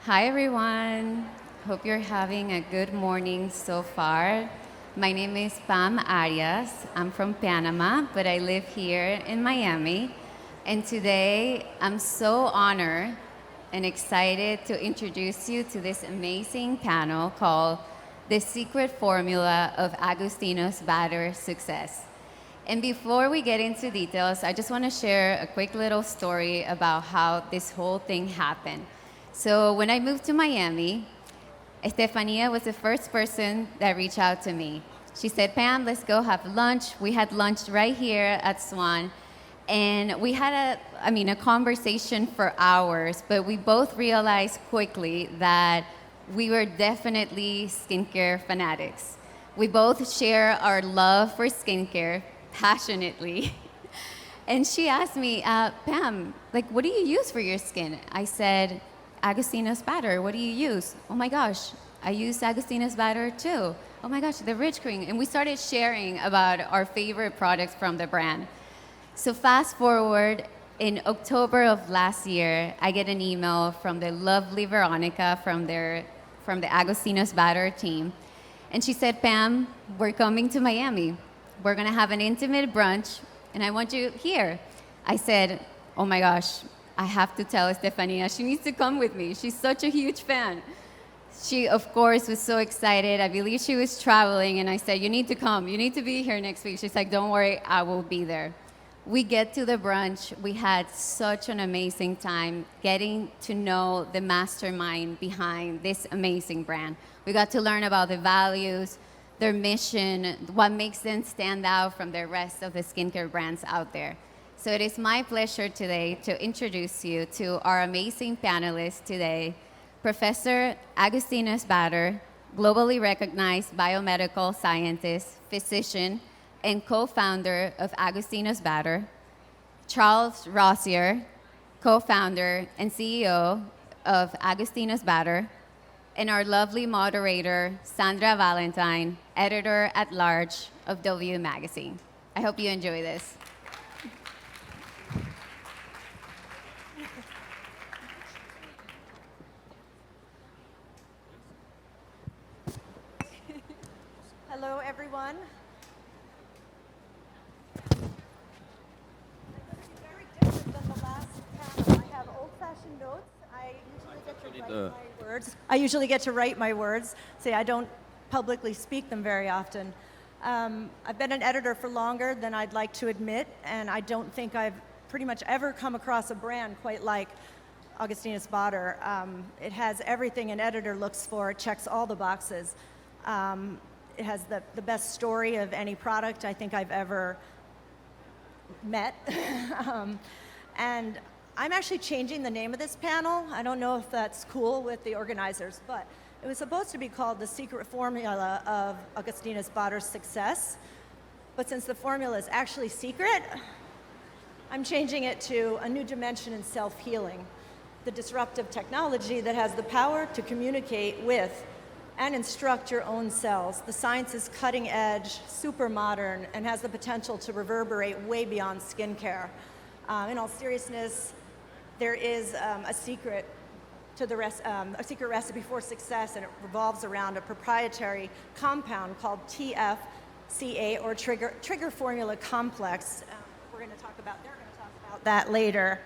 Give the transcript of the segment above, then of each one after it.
Hi, everyone. Hope you're having a good morning so far. My name is Pam Arias. I'm from Panama, but I live here in Miami. And today, I'm so honored and excited to introduce you to this amazing panel called The Secret Formula of Augustinus Bader Success. And before we get into details, I just want to share a quick little story about how this whole thing happened. So when I moved to Miami, Estefania was the first person that reached out to me. She said, Pam, let's go have lunch. We had lunch right here at Swan. And we had a conversation for hours, but we both realized quickly that we were definitely skincare fanatics. We both share our love for skincare passionately. And she asked me, Pam, what do you use for your skin? I said, Augustinus Bader. What do you use? Oh my gosh, I use Augustinus Bader too. Oh my gosh, the rich cream. And we started sharing about our favorite products from the brand. So fast forward, in October of last year, I get an email from the lovely Veronica from the Augustinus Bader team. And she said, Pam, we're coming to Miami. We're gonna have an intimate brunch, and I want you here. I said, oh my gosh, I have to tell Estefania, she needs to come with me. She's such a huge fan. She, of course, was so excited. I believe she was traveling, and I said, you need to come. You need to be here next week. She's like, don't worry, I will be there. We get to the brunch. We had such an amazing time getting to know the mastermind behind this amazing brand. We got to learn about the values, their mission, what makes them stand out from the rest of the skincare brands out there. So it is my pleasure today to introduce you to our amazing panelists today, Professor Augustinus Bader, globally recognized biomedical scientist, physician, and co-founder of Augustinus Bader, Charles Rosier, co-founder and CEO of Augustinus Bader, and our lovely moderator, Sandra Ballentine, editor-at-large of W Magazine. I hope you enjoy this. Hello, everyone. Very different than the last panel. I have old-fashioned notes. I usually get to write my words. See, I don't publicly speak them very often. I've been an editor for longer than I'd like to admit, and I don't think I've pretty much ever come across a brand quite like Augustinus Bader. It has everything an editor looks for. It checks all the boxes. It has the best story of any product I think I've ever met. And I'm actually changing the name of this panel. I don't know if that's cool with the organizers, but it was supposed to be called The Secret Formula of Augustinus Bader's Success. But since the formula is actually secret, I'm changing it to A New Dimension in Self-Healing, the disruptive technology that has the power to communicate with and instruct your own cells. The science is cutting edge, super modern, and has the potential to reverberate way beyond skincare. In all seriousness, there is a secret recipe for success, and it revolves around a proprietary compound called TFCA, or trigger formula complex. They're going to talk about that later.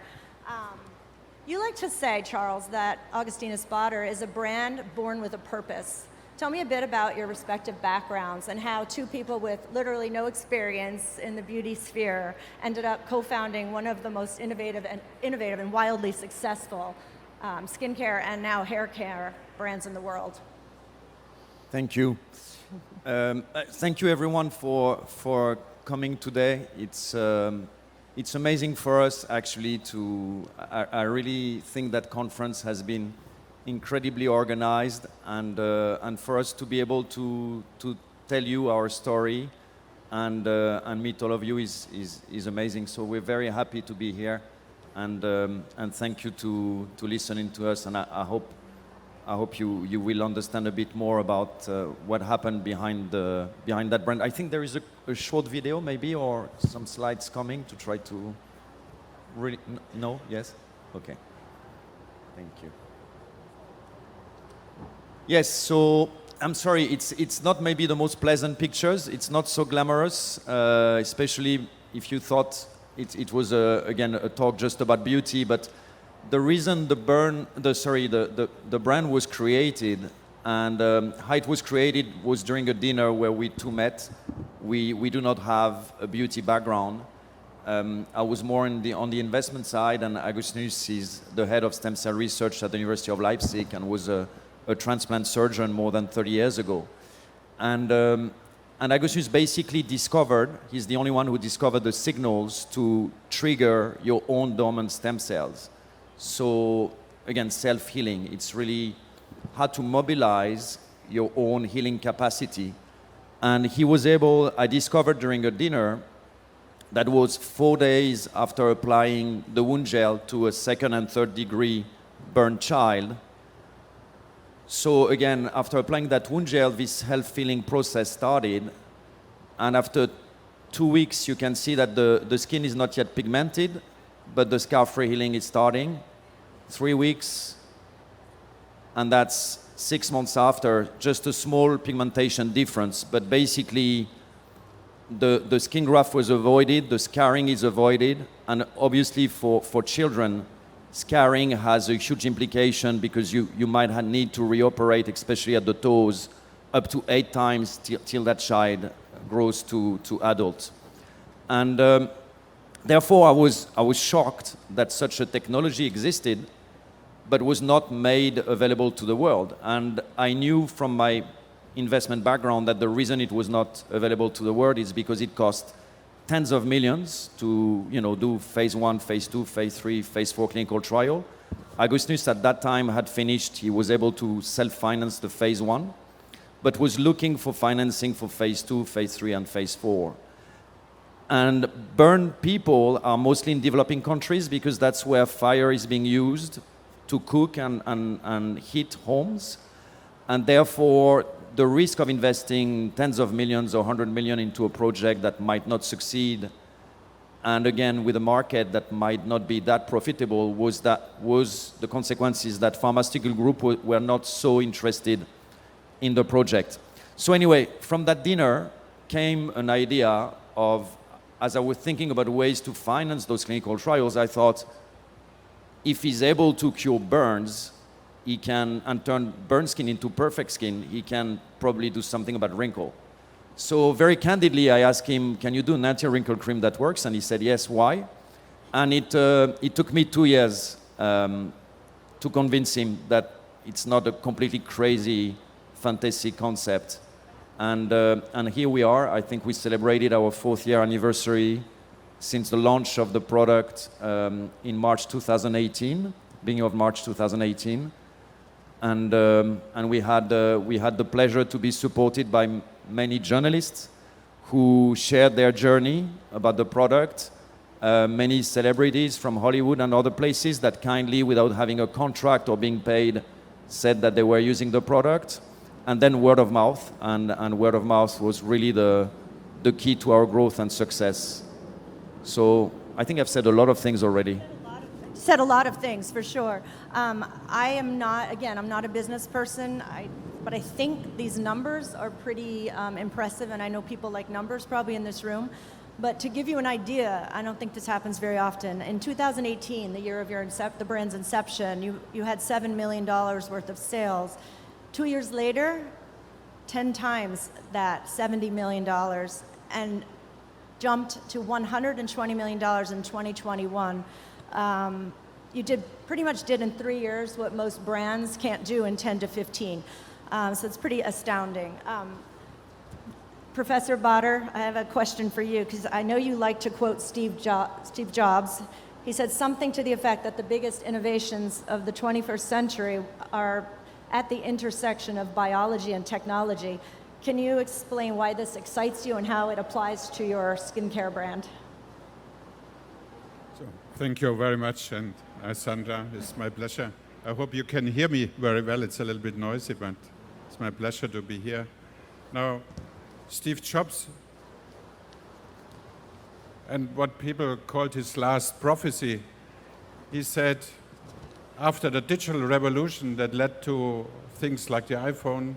You like to say, Charles, that Augustinus Bader is a brand born with a purpose. Tell me a bit about your respective backgrounds and how two people with literally no experience in the beauty sphere ended up co-founding one of the most innovative and wildly successful skincare and now hair care brands in the world. Thank you. Thank you, everyone, for coming today. It's amazing for us, actually, I really think that conference has been incredibly organized, and for us to be able to tell you our story and meet all of you is amazing. So we're very happy to be here, and thank you to listening to us, and I hope you will understand a bit more about what happened behind that brand. I think there is a short video maybe, or some slides coming to try to really, no? Yes? Okay. Thank you. Yes, so I'm sorry, it's not maybe the most pleasant pictures. It's not so glamorous, especially if you thought it was, again, a talk just about beauty. But the reason the brand was created and how it was created was during a dinner where we two met. We do not have a beauty background. I was more on the investment side, and Augustinus is the head of stem cell research at the University of Leipzig and was a transplant surgeon more than 30 years ago. And Augustinus basically discovered, he's the only one who discovered the signals to trigger your own dormant stem cells. So again, self-healing. It's really how to mobilize your own healing capacity. And he was able, I discovered during a dinner, that was 4 days after applying the wound gel to a 2nd and 3rd degree burned child. So again, after applying that wound gel, this self-healing process started. And after 2 weeks, you can see that the skin is not yet pigmented, but the scar-free healing is starting. 3 weeks, and that's 6 months after, just a small pigmentation difference. But basically, the skin graft was avoided, the scarring is avoided, and obviously for children, scarring has a huge implication because you might need to reoperate, especially at the toes, up to 8 times till that child grows to adult. And therefore, I was shocked that such a technology existed, but was not made available to the world. And I knew from my investment background that the reason it was not available to the world is because it cost tens of millions to do phase 1, phase 2, phase 3, phase 4 clinical trial. Augustinus at that time had finished, he was able to self-finance the phase 1, but was looking for financing for phase 2, phase 3, and phase 4. And burned people are mostly in developing countries because that's where fire is being used to cook and heat homes. And therefore, the risk of investing tens of millions or 100 million into a project that might not succeed, and again with a market that might not be that profitable, was the consequences that pharmaceutical group were not so interested in the project. So anyway, from that dinner came an idea of, as I was thinking about ways to finance those clinical trials, I thought, if he's able to cure burns, he can, and turn burn skin into perfect skin, he can probably do something about wrinkle. So very candidly, I asked him, can you do an anti-wrinkle cream that works? And he said, yes, why? And it took me 2 years to convince him that it's not a completely crazy fantasy concept. And here we are. I think we celebrated our 4th year anniversary since the launch of the product in March 2018, beginning of March 2018. And we had the pleasure to be supported by many journalists who shared their journey about the product, many celebrities from Hollywood and other places that kindly, without having a contract or being paid, said that they were using the product, and then word of mouth, and word of mouth was really the key to our growth and success. So I think I've said a lot of things already. Said a lot of things, for sure. I'm not a business person, but I think these numbers are pretty impressive, and I know people like numbers probably in this room. But to give you an idea, I don't think this happens very often. In 2018, the year of the brand's inception, you had $7 million worth of sales. 2 years later, 10 times that, $70 million, and jumped to $120 million in 2021. You pretty much did in 3 years what most brands can't do in 10 to 15. So it's pretty astounding. Professor Botter, I have a question for you, because I know you like to quote Steve Jobs. He said something to the effect that the biggest innovations of the 21st century are at the intersection of biology and technology. Can you explain why this excites you and how it applies to your skincare brand? So, thank you very much, and Sandra, it's my pleasure. I hope you can hear me very well. It's a little bit noisy, but it's my pleasure to be here. Now, Steve Jobs, and what people called his last prophecy, he said, after the digital revolution that led to things like the iPhone,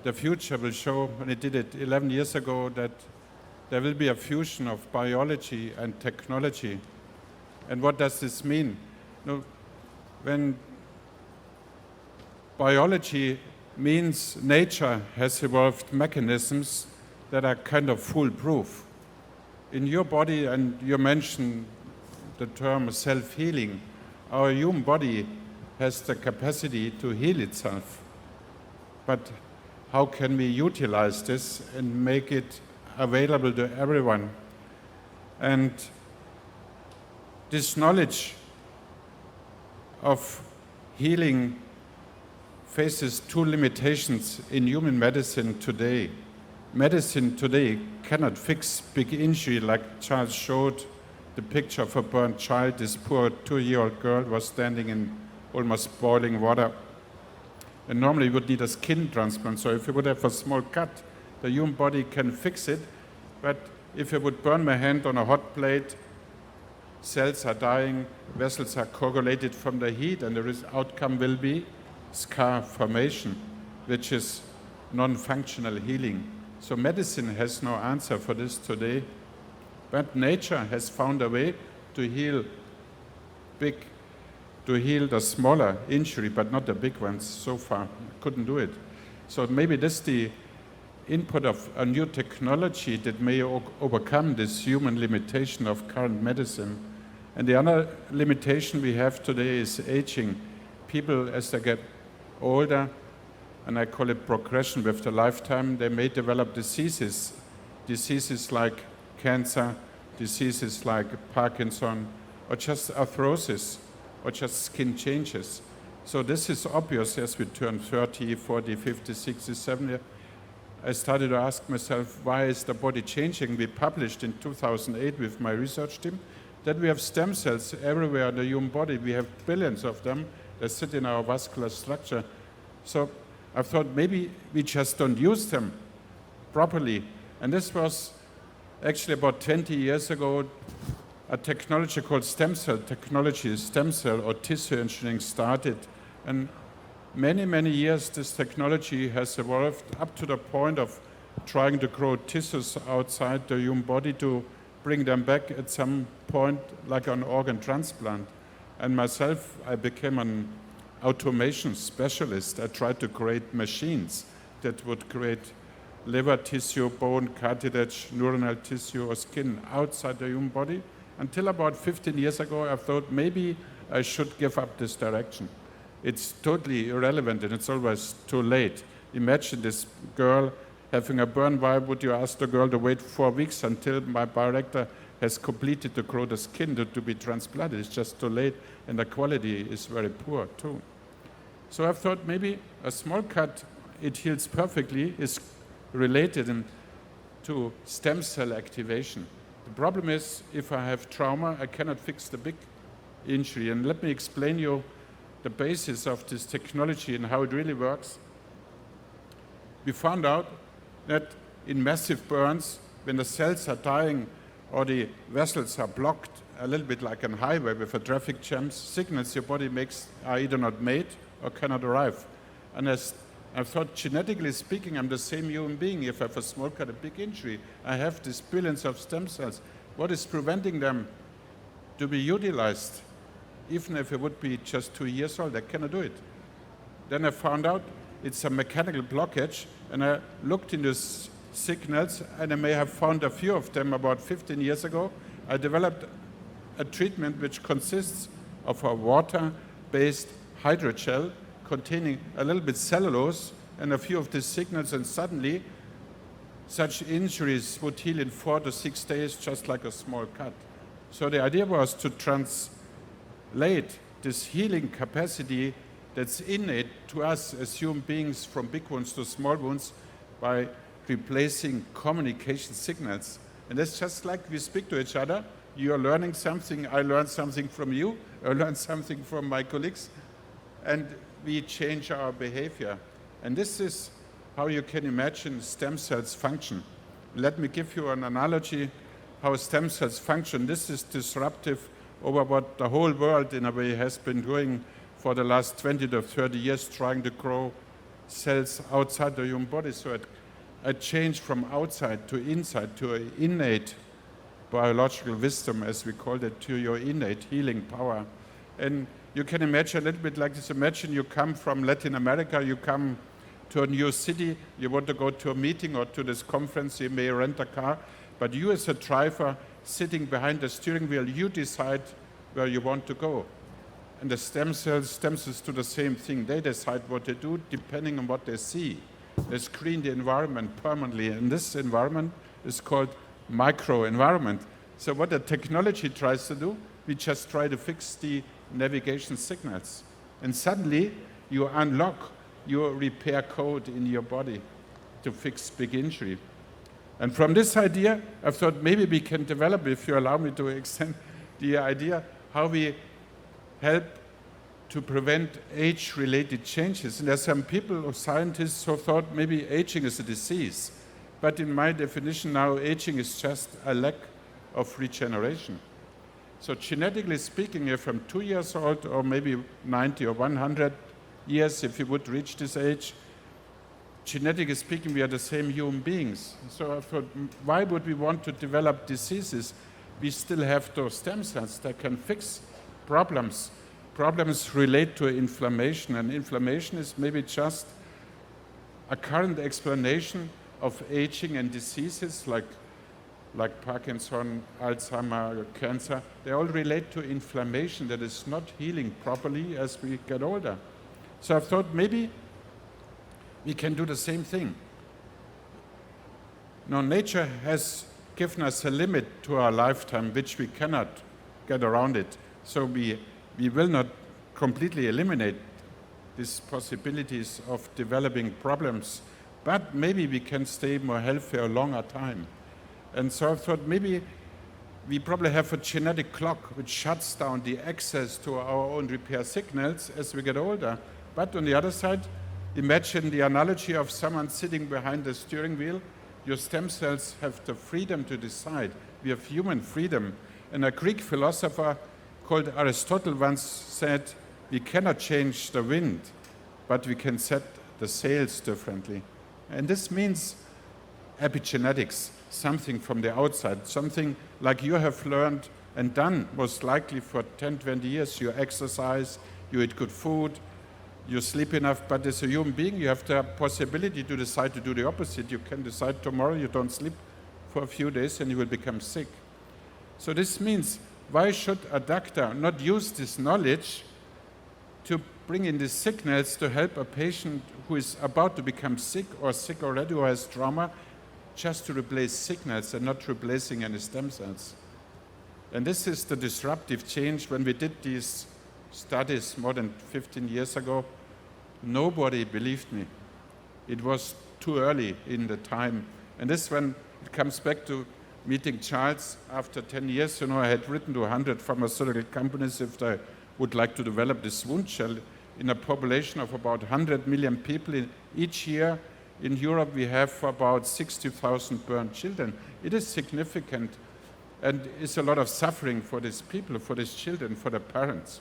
the future will show, and it did it 11 years ago, that there will be a fusion of biology and technology. And what does this mean? When biology means nature has evolved mechanisms that are kind of foolproof. In your body, and you mentioned the term self-healing, our human body has the capacity to heal itself. But how can we utilize this and make it available to everyone? And this knowledge of healing faces two limitations in human medicine today. Medicine today cannot fix big injury like Charles showed the picture of a burnt child. This poor 2-year-old girl was standing in almost boiling water. And normally you would need a skin transplant, so if you would have a small cut, the human body can fix it. But if you would burn my hand on a hot plate, cells are dying, vessels are coagulated from the heat, and the outcome will be scar formation, which is non-functional healing. So medicine has no answer for this today, but nature has found a way to heal the smaller injury, but not the big ones so far. Couldn't do it. So maybe this is the input of a new technology that may overcome this human limitation of current medicine. And the other limitation we have today is aging. People, as they get older, and I call it progression with the lifetime, they may develop diseases like cancer, diseases like Parkinson, or just arthrosis, or just skin changes. So this is obvious as we turn 30, 40, 50, 60, 70. I started to ask myself, why is the body changing? We published in 2008 with my research team that we have stem cells everywhere in the human body. We have billions of them that sit in our vascular structure. So I thought maybe we just don't use them properly. And this was actually about 20 years ago, a technology called stem cell technology, stem cell or tissue engineering started. And many, many years this technology has evolved up to the point of trying to grow tissues outside the human body to bring them back at some point like an organ transplant. And myself, I became an automation specialist. I tried to create machines that would create liver tissue, bone, cartilage, neuronal tissue, or skin outside the human body. Until about 15 years ago, I thought maybe I should give up this direction. It's totally irrelevant, and it's always too late. Imagine this girl having a burn. Why would you ask the girl to wait 4 weeks until my bioreactor has completed to grow the skin to be transplanted? It's just too late, and the quality is very poor too. So I thought maybe a small cut, it heals perfectly, is related to stem cell activation. The problem is, if I have trauma, I cannot fix the big injury. And let me explain you the basis of this technology and how it really works. We found out that in massive burns, when the cells are dying or the vessels are blocked, a little bit like a highway with a traffic jams, signals your body makes are either not made or cannot arrive. And as I thought, genetically speaking, I'm the same human being. If I have a small cut, a big injury, I have these billions of stem cells. What is preventing them to be utilized? Even if it would be just 2 years old, I cannot do it. Then I found out it's a mechanical blockage, and I looked into signals, and I may have found a few of them about 15 years ago. I developed a treatment which consists of a water-based hydrogel containing a little bit cellulose and a few of these signals, and suddenly such injuries would heal in 4 to 6 days, just like a small cut. So the idea was to translate this healing capacity that's innate to us as human beings from big wounds to small wounds by replacing communication signals. And that's just like we speak to each other. You are learning something, I learn something from you, I learn something from my colleagues, and we change our behavior. And this is how you can imagine stem cells function. Let me give you an analogy how stem cells function. This is disruptive over what the whole world in a way has been doing for the last 20 to 30 years trying to grow cells outside the human body. So a change from outside to inside, to an innate biological wisdom, as we called it, to your innate healing power. And you can imagine a little bit like this. Imagine you come from Latin America, you come to a new city, you want to go to a meeting or to this conference, you may rent a car, but you as a driver sitting behind the steering wheel, you decide where you want to go. And the stem cells do the same thing. They decide what they do depending on what they see. They screen the environment permanently, and this environment is called microenvironment. So what the technology tries to do, we just try to fix the navigation signals. And suddenly you unlock your repair code in your body to fix big injury. And from this idea, I thought maybe we can develop, if you allow me to extend the idea, how we help to prevent age-related changes. And there's some people or scientists who thought maybe aging is a disease. But in my definition now, aging is just a lack of regeneration. So genetically speaking, you're from 2 years old or maybe 90 or 100 years, if you would reach this age, genetically speaking, we are the same human beings. So I thought, why would we want to develop diseases? We still have those stem cells that can fix problems. Problems relate to inflammation, and inflammation is maybe just a current explanation of aging and diseases like Parkinson, Alzheimer, cancer. They all relate to inflammation that is not healing properly as we get older. So I thought maybe we can do the same thing. Now, nature has given us a limit to our lifetime, which we cannot get around it. So we will not completely eliminate these possibilities of developing problems, but maybe we can stay more healthy a longer time. And so I thought maybe we probably have a genetic clock which shuts down the access to our own repair signals as we get older. But on the other side, imagine the analogy of someone sitting behind the steering wheel. Your stem cells have the freedom to decide. We have human freedom. And a Greek philosopher called Aristotle once said, we cannot change the wind, but we can set the sails differently. And this means epigenetics, something from the outside, something like you have learned and done most likely for 10, 20 years. You exercise, you eat good food, you sleep enough, but as a human being, you have the possibility to decide to do the opposite. You can decide tomorrow you don't sleep for a few days and you will become sick. So this means, why should a doctor not use this knowledge to bring in these signals to help a patient who is about to become sick or sick already or has trauma, just to replace signals and not replacing any stem cells? And this is the disruptive change. When we did these studies more than 15 years ago, nobody believed me. It was too early in the time. And this, when it comes back to meeting Charles after 10 years, I had written to 100 pharmaceutical companies if they would like to develop this wound gel in a population of about 100 million people. Each year in Europe, we have about 60,000 burned children. It is significant, and it's a lot of suffering for these people, for these children, for the parents.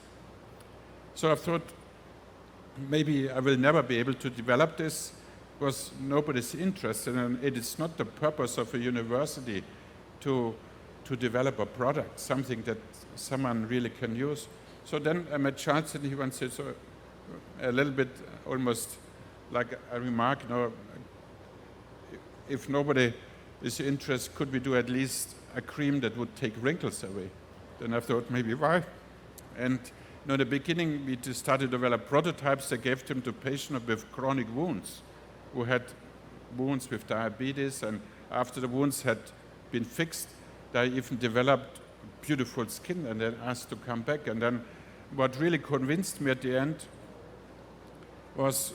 So I thought, maybe I will never be able to develop this because nobody's interested, and it is not the purpose of a university to develop a product, something that someone really can use. So then I met Charles, and he once said, so a little bit almost like a remark, if nobody is interested, could we do at least a cream that would take wrinkles away? Then I thought, maybe why? And in the beginning, we just started to develop prototypes that gave them to patients with chronic wounds, who had wounds with diabetes, and after the wounds had been fixed, they even developed beautiful skin, and then asked to come back. And then what really convinced me at the end was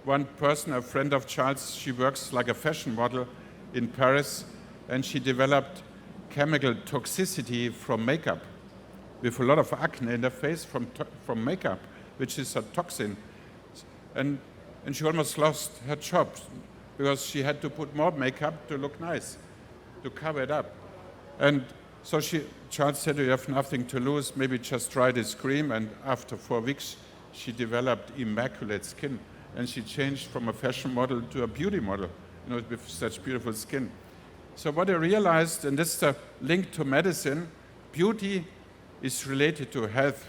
one person, a friend of Charles. She works like a fashion model in Paris, and she developed chemical toxicity from makeup, with a lot of acne in the face from makeup, which is a toxin. And she almost lost her job because she had to put more makeup to look nice, to cover it up. And so Charles said, you have nothing to lose, maybe just try this cream. And after 4 weeks, she developed immaculate skin, and she changed from a fashion model to a beauty model, with such beautiful skin. So what I realized, and this is a link to medicine, beauty is related to health.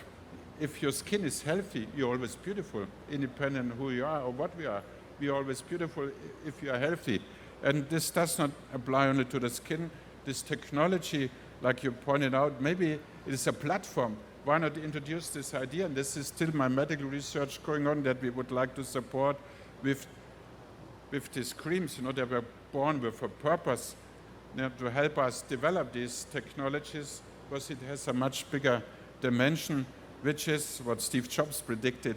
If your skin is healthy, you're always beautiful, independent of who you are or what we are. We're always beautiful if you are healthy. And this does not apply only to the skin. This technology, like you pointed out, maybe it is a platform. Why not introduce this idea? And this is still my medical research going on that we would like to support with these creams. They were born with a purpose, to help us develop these technologies, because it has a much bigger dimension, which is what Steve Jobs predicted,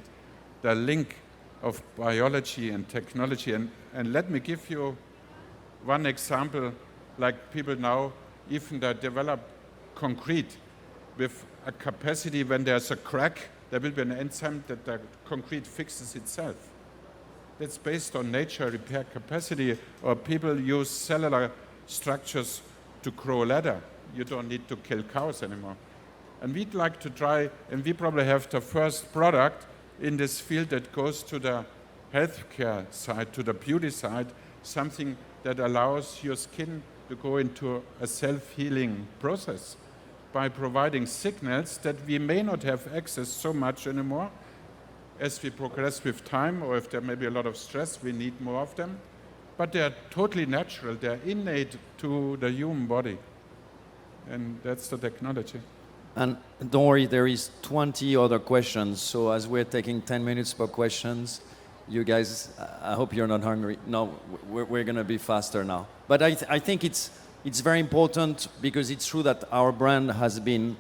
the link of biology and technology. And let me give you one example, like people now, even they develop concrete with a capacity, when there's a crack, there will be an enzyme that the concrete fixes itself. That's based on nature repair capacity, or people use cellular structures to grow leather. You don't need to kill cows anymore. And we'd like to try, and we probably have the first product in this field that goes to the healthcare side, to the beauty side, something that allows your skin to go into a self-healing process by providing signals that we may not have access so much anymore. As we progress with time, or if there may be a lot of stress, we need more of them. But they are totally natural. They are innate to the human body. And that's the technology. And don't worry, there is 20 other questions. So as we're taking 10 minutes per questions, you guys, I hope you're not hungry. No, we're going to be faster now. But I think it's very important, because it's true that our brand has been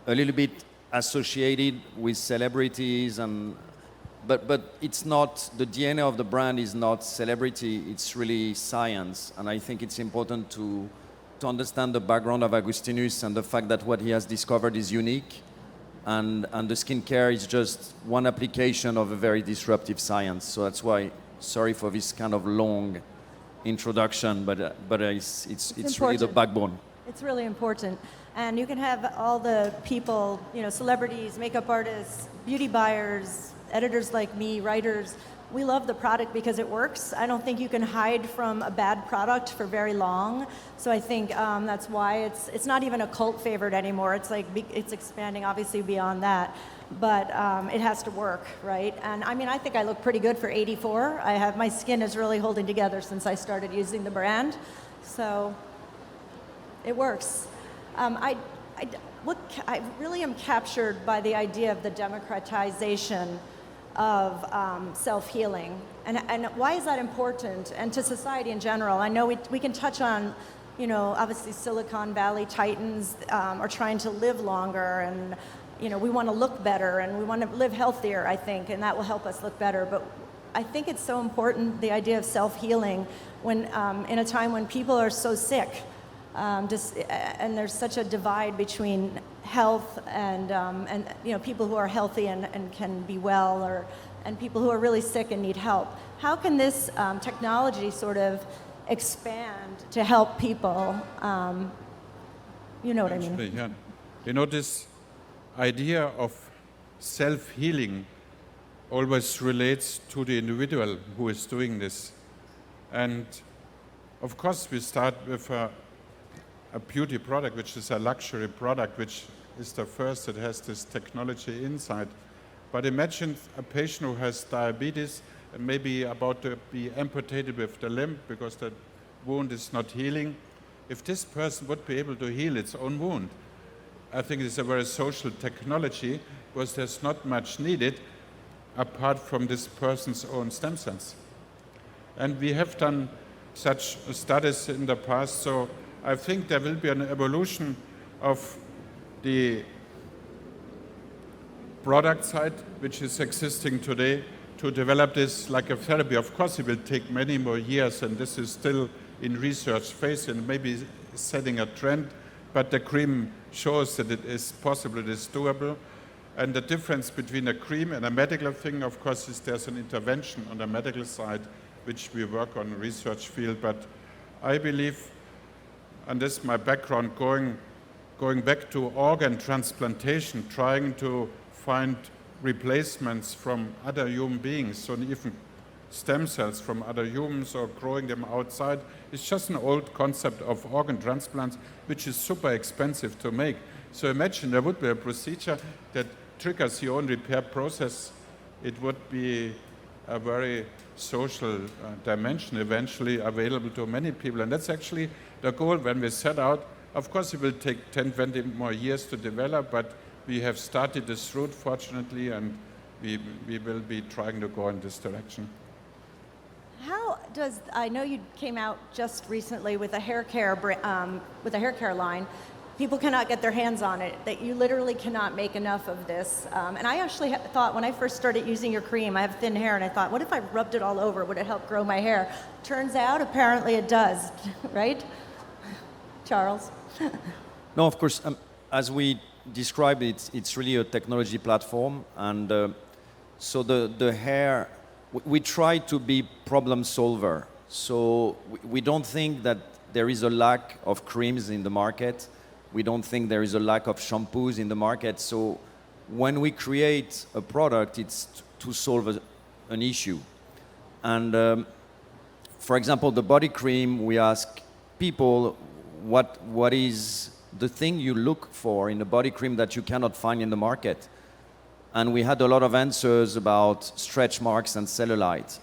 a little bit associated with celebrities, but it's not, the DNA of the brand is not celebrity, it's really science. And I think it's important to understand the background of Augustinus and the fact that what he has discovered is unique, and the skincare is just one application of a very disruptive science. So that's why, sorry for this kind of long introduction, but it's really the backbone. It's really important. And you can have all the people, celebrities, makeup artists, beauty buyers, editors like me, writers. We love the product because it works. I don't think you can hide from a bad product for very long. So I think that's why it's not even a cult favorite anymore. It's expanding obviously beyond that, but it has to work, right? And I mean, I think I look pretty good for 84. My skin is really holding together since I started using the brand, so it works. I really am captured by the idea of the democratization of self-healing. And why is that important? And to society in general, I know we can touch on, obviously Silicon Valley titans are trying to live longer, and, we want to look better, and we want to live healthier, I think, and that will help us look better. But I think it's so important, the idea of self-healing, when in a time when people are so sick, and there's such a divide between health and people who are healthy and can be well, and people who are really sick and need help. How can this technology sort of expand to help people? You know what I mean? Yeah. This idea of self-healing always relates to the individual who is doing this. And of course we start with a beauty product, which is a luxury product, which is the first that has this technology inside. But imagine a patient who has diabetes and maybe about to be amputated with the limb because the wound is not healing. If this person would be able to heal its own wound, I think it's a very social technology, because there's not much needed apart from this person's own stem cells. And we have done such studies in the past, so I think there will be an evolution of the product side, which is existing today, to develop this like a therapy. Of course, it will take many more years, and this is still in research phase and maybe setting a trend, but the cream shows that it is possible, it is doable. And the difference between a cream and a medical thing, of course, is there's an intervention on the medical side, which we work on research field. But I believe, and this is my background, going back to organ transplantation, trying to find replacements from other human beings, so even stem cells from other humans or growing them outside. It's just an old concept of organ transplants, which is super expensive to make. So imagine there would be a procedure that triggers the own repair process. It would be a very social dimension eventually available to many people. And that's actually the goal when we set out. Of course, it will take 10, 20 more years to develop, but we have started this route, fortunately, and we will be trying to go in this direction. How does, I know you came out just recently with a hair care line. People cannot get their hands on it, that you literally cannot make enough of this. And I actually thought when I first started using your cream, I have thin hair, and I thought, what if I rubbed it all over? Would it help grow my hair? Turns out, apparently it does, right? Charles? No, of course, as we described it, it's really a technology platform. And so the hair, we try to be problem solver. So we don't think that there is a lack of creams in the market. We don't think there is a lack of shampoos in the market. So when we create a product, it's to solve an issue. And for example, the body cream, we ask people what is the thing you look for in a body cream that you cannot find in the market. And we had a lot of answers about stretch marks and cellulite.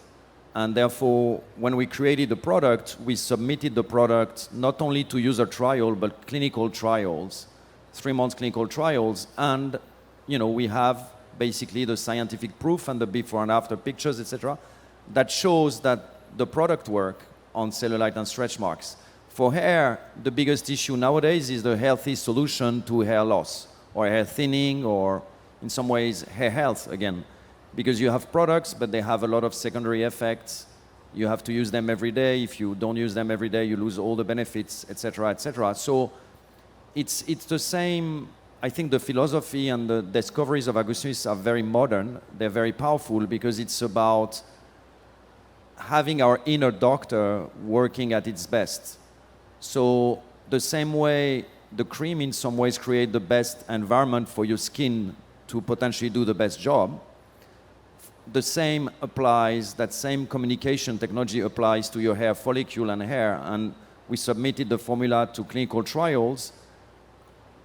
And therefore, when we created the product, we submitted the product not only to user trial, but clinical trials, 3 months clinical trials. And we have basically the scientific proof and the before and after pictures, etc., that shows that the product works on cellulite and stretch marks. For hair, the biggest issue nowadays is the healthy solution to hair loss, or hair thinning, or in some ways hair health again. Because you have products, but they have a lot of secondary effects. You have to use them every day. If you don't use them every day, you lose all the benefits, etc., etc. So it's the same. I think the philosophy and the discoveries of Augustinus are very modern. They're very powerful because it's about having our inner doctor working at its best. So the same way the cream in some ways create the best environment for your skin to potentially do the best job, the same applies, that same communication technology applies to your hair follicle and hair. And we submitted the formula to clinical trials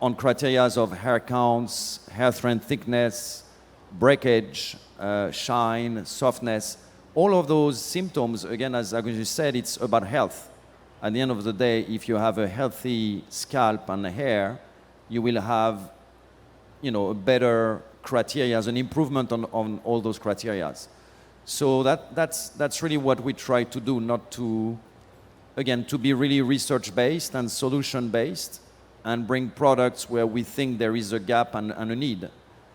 on criteria of hair counts, hair strength thickness, breakage, shine, softness. All of those symptoms, again, as Augustinus said, it's about health. At the end of the day, if you have a healthy scalp and hair, you will have a better criteria, as an improvement on all those criteria. So that's really what we try to do, not to, again, to be really research-based and solution-based and bring products where we think there is a gap and a need,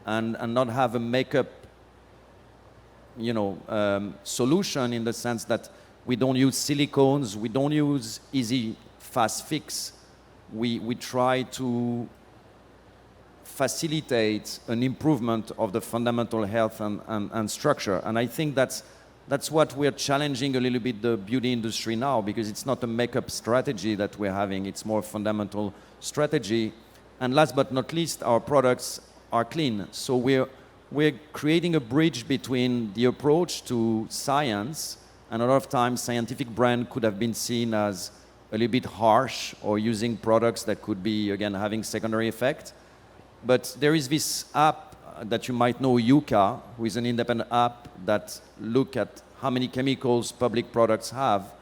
and not have a makeup, solution in the sense that we don't use silicones, we don't use easy, fast fix. We try to facilitate an improvement of the fundamental health and structure. And I think that's what we're challenging a little bit the beauty industry now, because it's not a makeup strategy that we're having, it's more fundamental strategy. And last but not least, our products are clean. So we're creating a bridge between the approach to science, and a lot of times scientific brand could have been seen as a little bit harsh or using products that could be, again, having secondary effect. But there is this app that you might know, Yuka, who is an independent app that look at how many chemicals public products have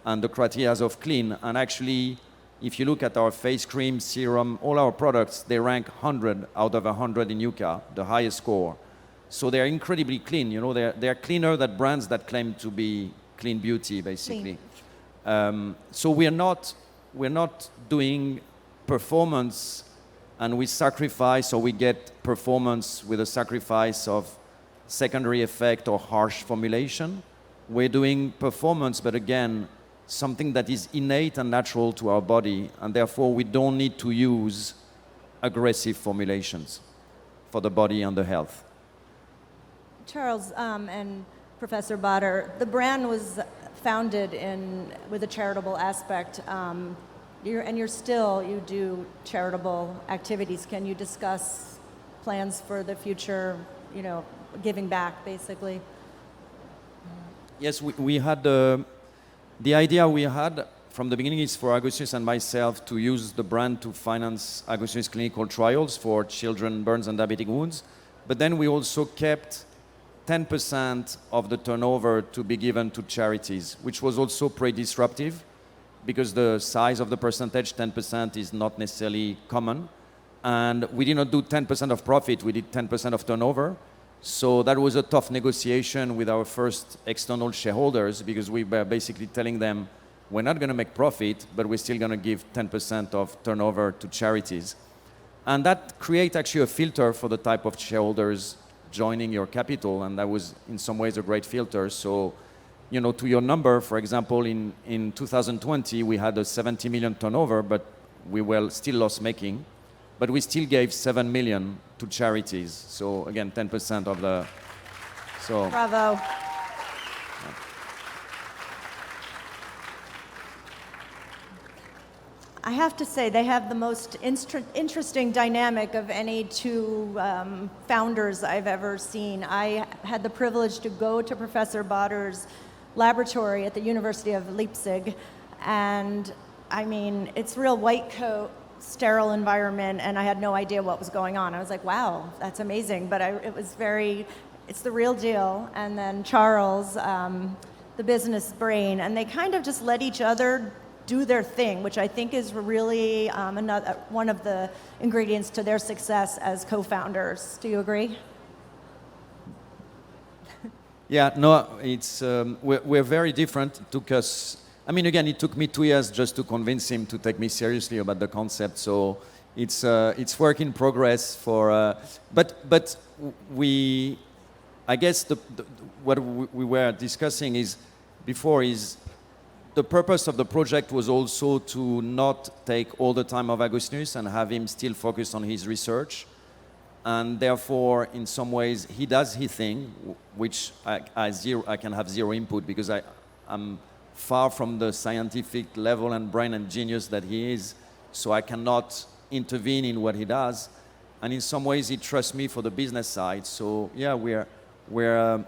and the criteria of clean. And actually, if you look at our face cream, serum, all our products, they rank 100 out of 100 in Yuka, the highest score. So they're incredibly clean. They're cleaner than brands that claim to be clean beauty, basically. So we're not doing performance and we sacrifice, or we get performance with a sacrifice of secondary effect or harsh formulation. We're doing performance, but again, something that is innate and natural to our body, and therefore we don't need to use aggressive formulations for the body and the health. Charles and Professor Botter, the brand was founded with a charitable aspect. You do charitable activities. Can you discuss plans for the future giving back, basically. Yes, we had the idea we had from the beginning is for Augustinus and myself to use the brand to finance Augustinus clinical trials for children, burns, and diabetic wounds. But then we also kept 10% of the turnover to be given to charities, which was also pretty disruptive because the size of the percentage, 10%, is not necessarily common. And we did not do 10% of profit, we did 10% of turnover. So that was a tough negotiation with our first external shareholders because we were basically telling them, we're not going to make profit, but we're still going to give 10% of turnover to charities. And that creates actually a filter for the type of shareholders joining your capital, and that was in some ways a great filter. So, to your number, for example, in 2020, we had a 70 million turnover, but we were still loss-making. But we still gave 7 million to charities. So again, 10% of the... So. Bravo. I have to say, they have the most interesting dynamic of any two founders I've ever seen. I had the privilege to go to Professor Bader's laboratory at the University of Leipzig, and I mean, it's real white coat, sterile environment, and I had no idea what was going on. I was like, wow, that's amazing, but it's the real deal. And then Charles, the business brain, and they kind of just let each other do their thing, which I think is really one of the ingredients to their success as co-founders. Do you agree? Yeah, no, it's we're very different. It took us, again, it took me 2 years just to convince him to take me seriously about the concept. So it's work in progress for, but we, I guess what we were discussing before is the purpose of the project was also to not take all the time of Augustinus and have him still focus on his research. And therefore, in some ways, he does his thing, which I can have zero input because I'm far from the scientific level and brain and genius that he is, so I cannot intervene in what he does. And in some ways, he trusts me for the business side. So yeah, we're a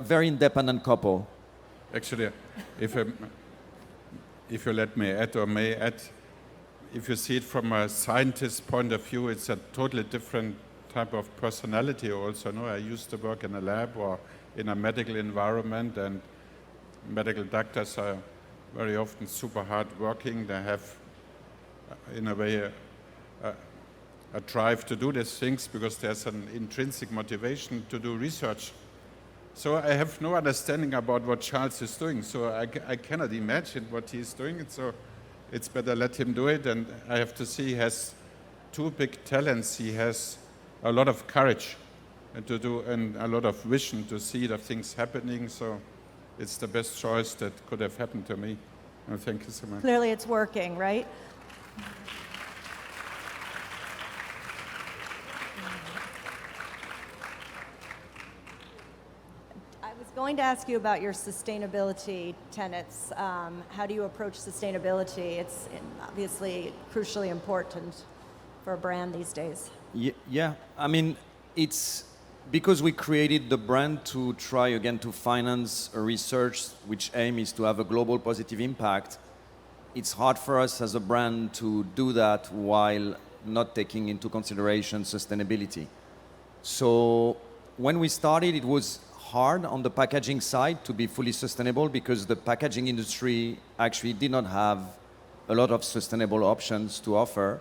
very independent couple. Actually, if you let me add or may add, if you see it from a scientist's point of view, it's a totally different type of personality also. No? I used to work in a lab or in a medical environment, and medical doctors are very often super hard working. They have, in a way, a drive to do these things because there's an intrinsic motivation to do research. So I have no understanding about what Charles is doing, so I cannot imagine what he's doing. So it's better let him do it, and I have to see he has two big talents. He has a lot of courage and a lot of vision to see the things happening, so it's the best choice that could have happened to me. Oh, thank you so much. Clearly it's working, right? Going to ask you about your sustainability tenets. How do you approach sustainability? It's obviously crucially important for a brand these days. Yeah, it's because we created the brand to try again to finance a research which aim is to have a global positive impact. It's hard for us as a brand to do that while not taking into consideration sustainability. So when we started, it was hard on the packaging side to be fully sustainable because the packaging industry actually did not have a lot of sustainable options to offer.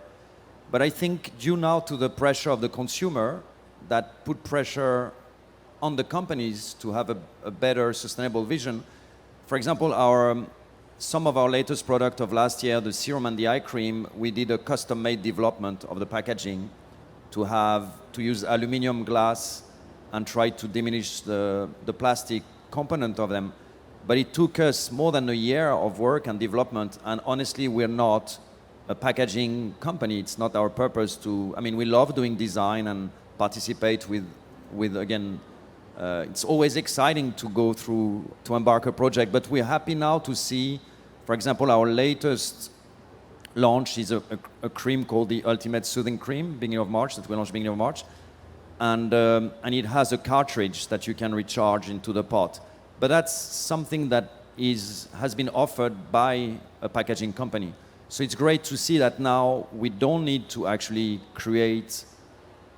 But I think due now to the pressure of the consumer that put pressure on the companies to have a better sustainable vision. For example, some of our latest product of last year, the serum and the eye cream, we did a custom-made development of the packaging to use aluminum glass and try to diminish the plastic component of them. But it took us more than a year of work and development, and honestly, we're not a packaging company. It's not our purpose to, we love doing design and participate with again, it's always exciting to embark a project, but we're happy now to see, for example, our latest launch is a cream called the Ultimate Soothing Cream, beginning of March, that we launched beginning of March. and it has a cartridge that you can recharge into the pot. But that's something that has been offered by a packaging company. So it's great to see that now we don't need to actually create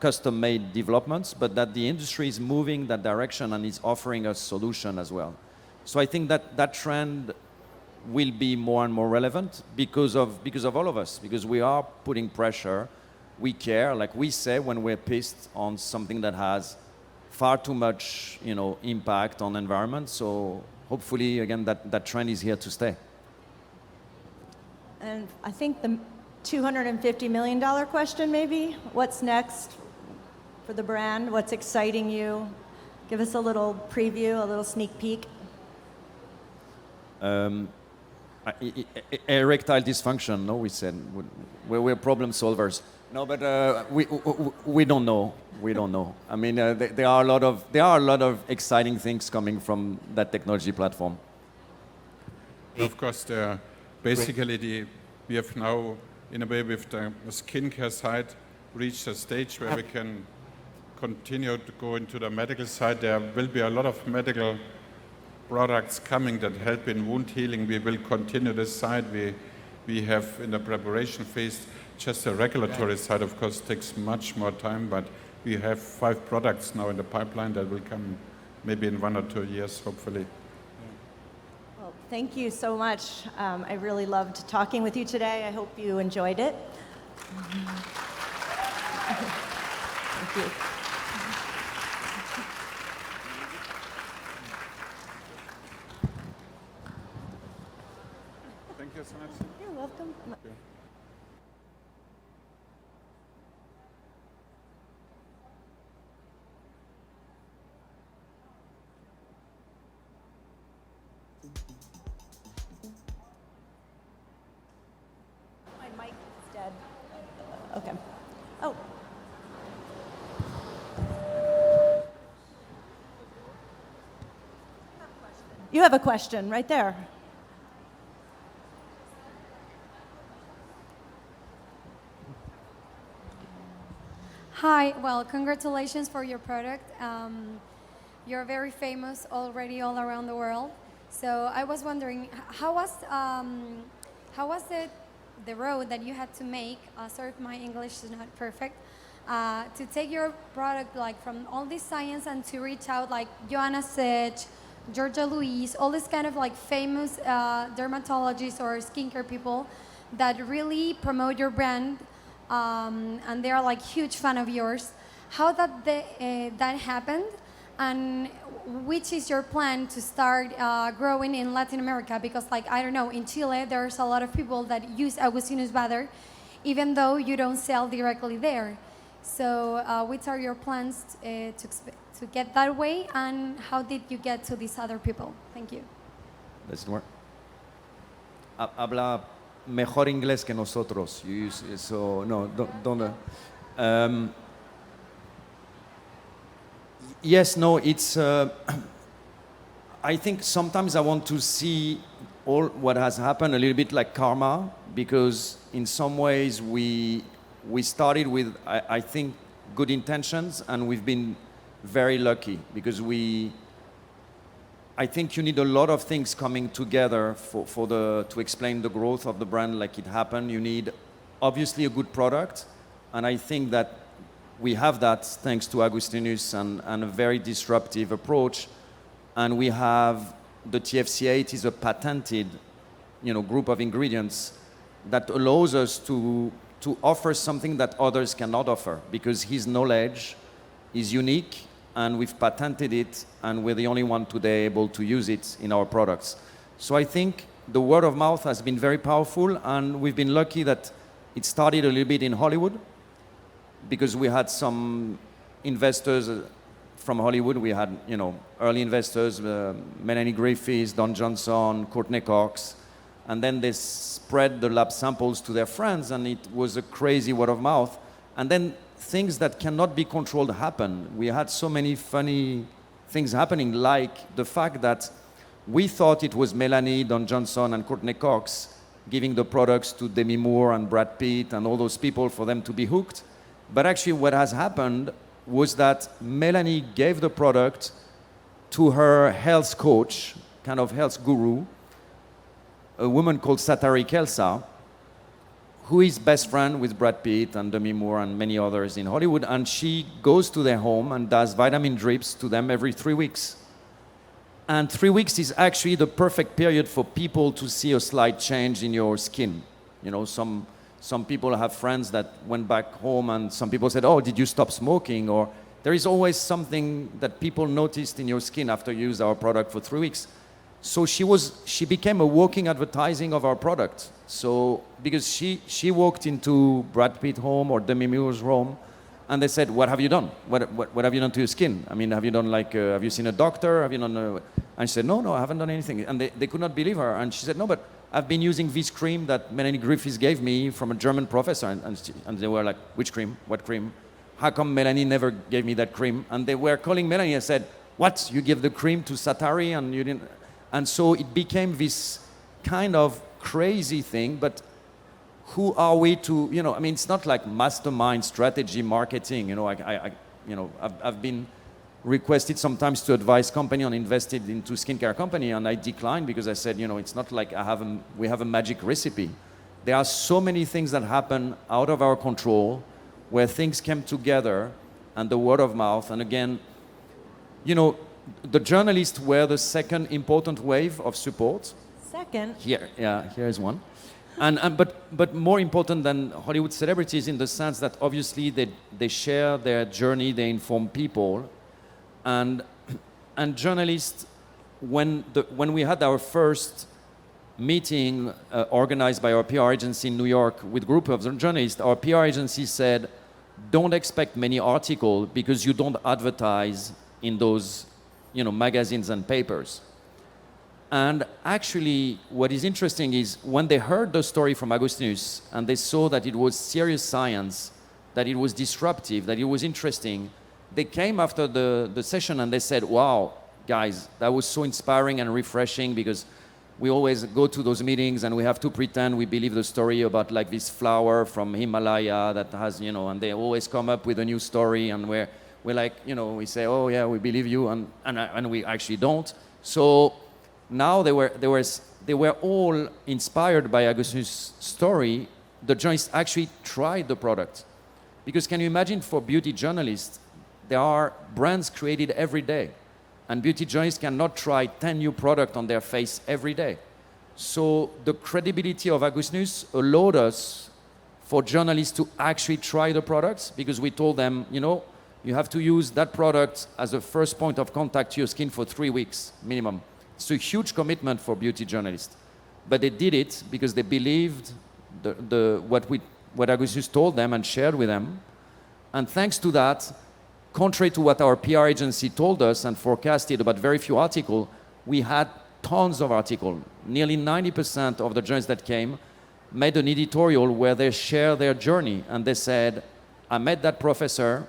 custom-made developments, but that the industry is moving that direction and is offering us solution as well. So I think that trend will be more and more relevant because of all of us, because we are putting pressure. We care, like we say when we're pissed on something that has far too much, impact on environment. So hopefully, again, that trend is here to stay. And I think the $250 million question maybe, what's next for the brand? What's exciting you? Give us a little preview, a little sneak peek. Erectile dysfunction, no, we said. We're problem solvers. No, but we don't know. We don't know. I mean, there are a lot of exciting things coming from that technology platform. Of course, basically we have now, in a way, with the skincare side, reached a stage where we can continue to go into the medical side. There will be a lot of medical products coming that help in wound healing. We will continue this side. We have in the preparation phase. Just the regulatory side, of course, takes much more time, but we have 5 products now in the pipeline that will come maybe in 1 or 2 years, hopefully. Well, thank you so much. I really loved talking with you today. I hope you enjoyed it. Thank you. Thank you so much. You're welcome. My mic is dead. Okay. Oh. You have a question right there. Hi, well, congratulations for your product. You're very famous already all around the world. So I was wondering, how was the road that you had to make? Sorry if my English is not perfect. To take your product like from all this science and to reach out like Joanna Sitch, Georgia Louise, all this kind of like famous dermatologists or skincare people that really promote your brand. And they are like huge fan of yours. How that happened, and which is your plan to start growing in Latin America? Because like, I don't know, in Chile there's a lot of people that use Augustinus butter, even though you don't sell directly there. So which are your plans to get that way, and how did you get to these other people? Thank you. Does it work? Habla mejor inglés que nosotros. So no, don't. Yes, no, it's. I think sometimes I want to see all what has happened a little bit like karma, because in some ways we started with I think good intentions, and we've been very lucky because I think you need a lot of things coming together to explain the growth of the brand like it happened. You need obviously a good product, and I think that we have that thanks to Augustinus and a very disruptive approach. And we have the TFC8 is a patented, group of ingredients that allows us to offer something that others cannot offer, because his knowledge is unique. And we've patented it, and we're the only one today able to use it in our products. So I think the word of mouth has been very powerful, and we've been lucky that it started a little bit in Hollywood, because we had some investors from Hollywood. We had, early investors, Melanie Griffiths, Don Johnson, Courtney Cox, and then they spread the lab samples to their friends, and it was a crazy word of mouth. And then things that cannot be controlled happen. We had so many funny things happening, like the fact that we thought it was Melanie, Don Johnson, and Courtney Cox giving the products to Demi Moore and Brad Pitt and all those people for them to be hooked. But actually what has happened was that Melanie gave the product to her health coach, kind of health guru, a woman called Satari Kelsa, who is best friend with Brad Pitt and Demi Moore and many others in Hollywood, and she goes to their home and does vitamin drips to them every 3 weeks. And 3 weeks is actually the perfect period for people to see a slight change in your skin. You know, some people have friends that went back home and some people said, oh, did you stop smoking? Or there is always something that people noticed in your skin after you use our product for 3 weeks. So she became a walking advertising of our product. So because she walked into Brad Pitt home or Demi Moore's home, and they said, "What have you done? What have you done to your skin? I mean, have you done have you seen a doctor? Have you done?" And she said, "No, I haven't done anything." And they could not believe her. And she said, "No, but I've been using this cream that Melanie Griffiths gave me from a German professor." And they were like, "Which cream? What cream? How come Melanie never gave me that cream?" And they were calling Melanie and said, "What? You give the cream to Satari and you didn't?" And so it became this kind of crazy thing, but who are we to, I mean, it's not like mastermind strategy marketing, I've been requested sometimes to advise company on invested into skincare company, and I declined because I said, it's not like we have a magic recipe. There are so many things that happen out of our control where things came together and the word of mouth, and again, the journalists were the second important wave of support. Second. Here is one. But more important than Hollywood celebrities in the sense that obviously they share their journey, they inform people. And journalists, when we had our first meeting organized by our PR agency in New York with a group of journalists, our PR agency said, don't expect many articles because you don't advertise in those magazines and papers. And actually, what is interesting is when they heard the story from Augustinus and they saw that it was serious science, that it was disruptive, that it was interesting, they came after the session and they said, wow, guys, that was so inspiring and refreshing because we always go to those meetings and we have to pretend we believe the story about like this flower from Himalaya that has, and they always come up with a new story and we're like, we say, oh yeah, we believe you, and we actually don't. So now they were all inspired by Augustinus' story. The journalists actually tried the product. Because can you imagine for beauty journalists, there are brands created every day. And beauty journalists cannot try 10 new products on their face every day. So the credibility of Augustinus allowed us for journalists to actually try the products because we told them, you have to use that product as a first point of contact to your skin for 3 weeks minimum. It's a huge commitment for beauty journalists. But they did it because they believed what Augustinus told them and shared with them. And thanks to that, contrary to what our PR agency told us and forecasted about very few articles, we had tons of articles. Nearly 90% of the journalists that came made an editorial where they share their journey. And they said, I met that professor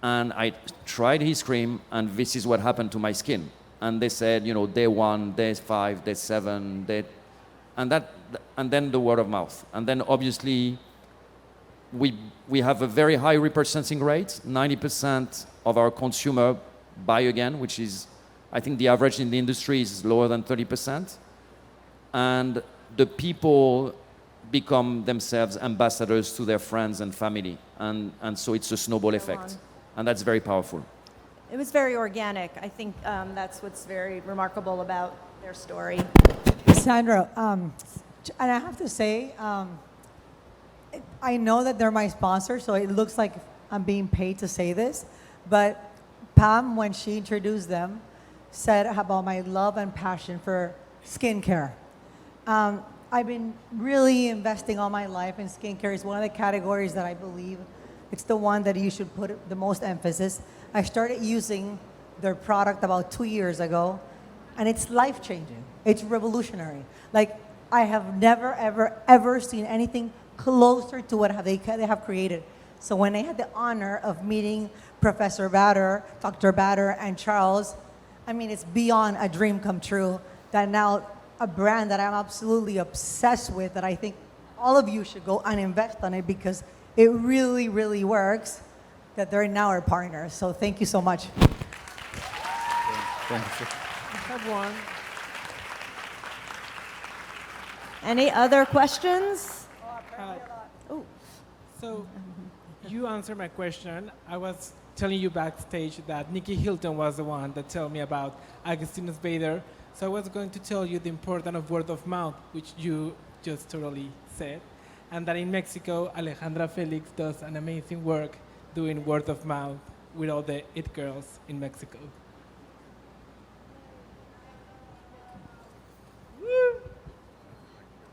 and I tried his cream and this is what happened to my skin. And they said, day 1, day 5, day 7, and then the word of mouth. And then obviously we have a very high repurchasing rate. 90% of our consumer buy again, which is, I think the average in the industry is lower than 30%. And the people become themselves ambassadors to their friends and family. And so it's a snowball effect. And that's very powerful. It was very organic. I think that's what's very remarkable about their story. Sandra, and I have to say, I know that they're my sponsor, so it looks like I'm being paid to say this, but Pam, when she introduced them, said about my love and passion for skincare. I've been really investing all my life in skincare. It's one of the categories that I believe it's the one that you should put the most emphasis. I started using their product about 2 years ago, and it's life-changing. It's revolutionary. Like, I have never, ever seen anything closer to what they have created. So when I had the honor of meeting Professor Bader, Dr. Bader, and Charles, I mean, it's beyond a dream come true that now a brand that I'm absolutely obsessed with, that I think all of you should go and invest on it because it really, really works. that they're now our partners. So thank you so much. Thank you. I have one. Any other questions? Oh, So, you answered my question. I was telling you backstage that Nikki Hilton was the one that told me about Augustinus Bader. So I was going to tell you the importance of word of mouth, which you just totally said, and that in Mexico, Alejandra Felix does an amazing work doing word of mouth with all the it girls in Mexico.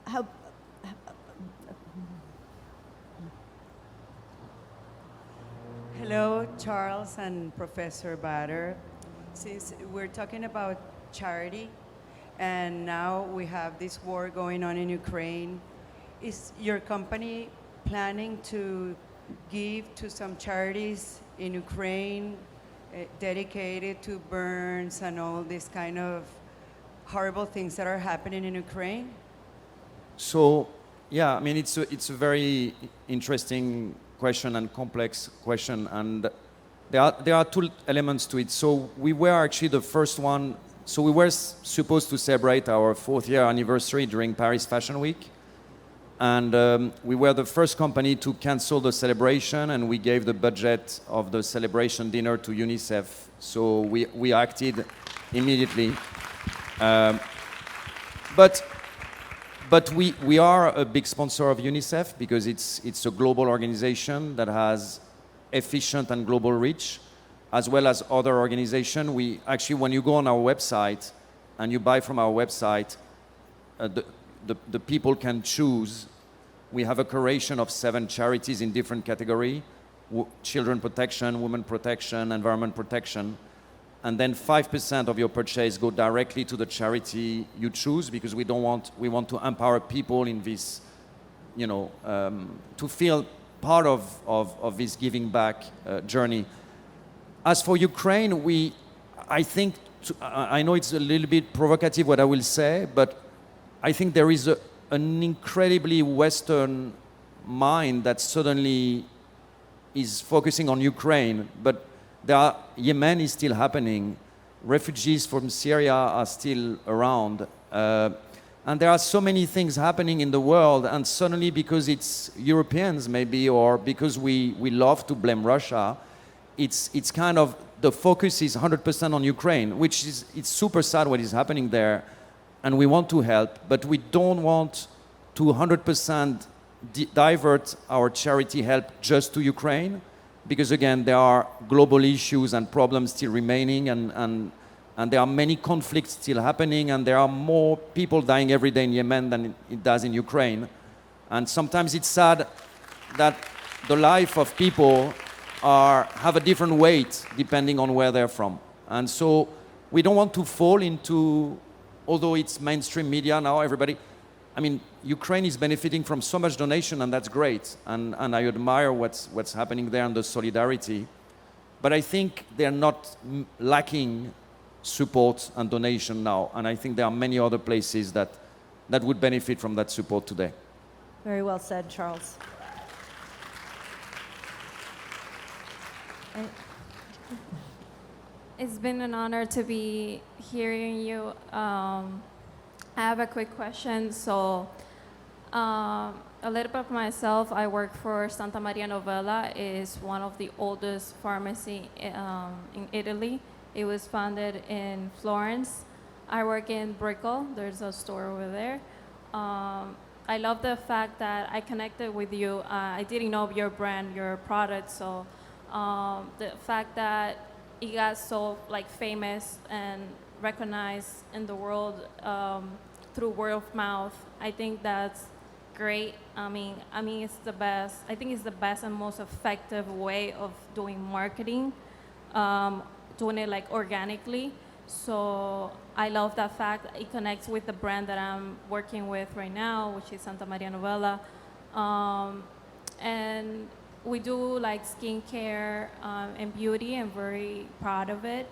how, Hello, Charles and Professor Bader. Since we're talking about charity, and now we have this war going on in Ukraine, is your company planning to give to some charities in Ukraine dedicated to burns and all these kind of horrible things that are happening in Ukraine? So, yeah, I mean, it's a very interesting question and complex question, and there are two elements to it. So we were actually the first one. So we were supposed to celebrate our 4th year anniversary during Paris Fashion Week, and we were the first company to cancel the celebration, and we gave the budget of the celebration dinner to UNICEF. So we acted immediately. But we are a big sponsor of UNICEF because it's a global organization that has efficient and global reach, as well as other organizations. We actually, when you go on our website and you buy from our website, the people can choose. We have a curation of 7 charities in different categories: children protection, women protection, environment protection. And then 5% of your purchase go directly to the charity you choose, because we want to empower people in this, to feel part of this giving back journey. As for Ukraine, I know it's a little bit provocative what I will say, but I think there is an incredibly Western mind that suddenly is focusing on Ukraine, but Yemen is still happening. Refugees from Syria are still around. And there are so many things happening in the world, and suddenly, because it's Europeans maybe, or because we love to blame Russia, it's kind of, the focus is 100% on Ukraine, which is, it's super sad what is happening there, and we want to help, but we don't want to 100% divert our charity help just to Ukraine, because again, there are global issues and problems still remaining, and there are many conflicts still happening, and there are more people dying every day in Yemen than it does in Ukraine. And sometimes it's sad that the life of people have a different weight depending on where they're from. And so we don't want to fall into, although it's mainstream media now, everybody, I mean, Ukraine is benefiting from so much donation, and that's great. And I admire what's happening there and the solidarity. But I think they're not lacking support and donation now. And I think there are many other places that would benefit from that support today. very well said, Charles. It's been an honor to be hearing you. I have a quick question. So, a little bit of myself. I work for Santa Maria Novella. It's one of the oldest pharmacy in Italy. It was founded in Florence. I work in Brickell. There's a store over there. I love the fact that I connected with you. I didn't know your brand, your product. So, the fact that it got so famous and recognized in the world through word of mouth, I think that's great. I mean, it's the best. I think it's the best and most effective way of doing marketing, doing it organically. So I love that fact. It connects with the brand that I'm working with right now, which is Santa Maria Novella, and we do skincare and beauty. I'm very proud of it.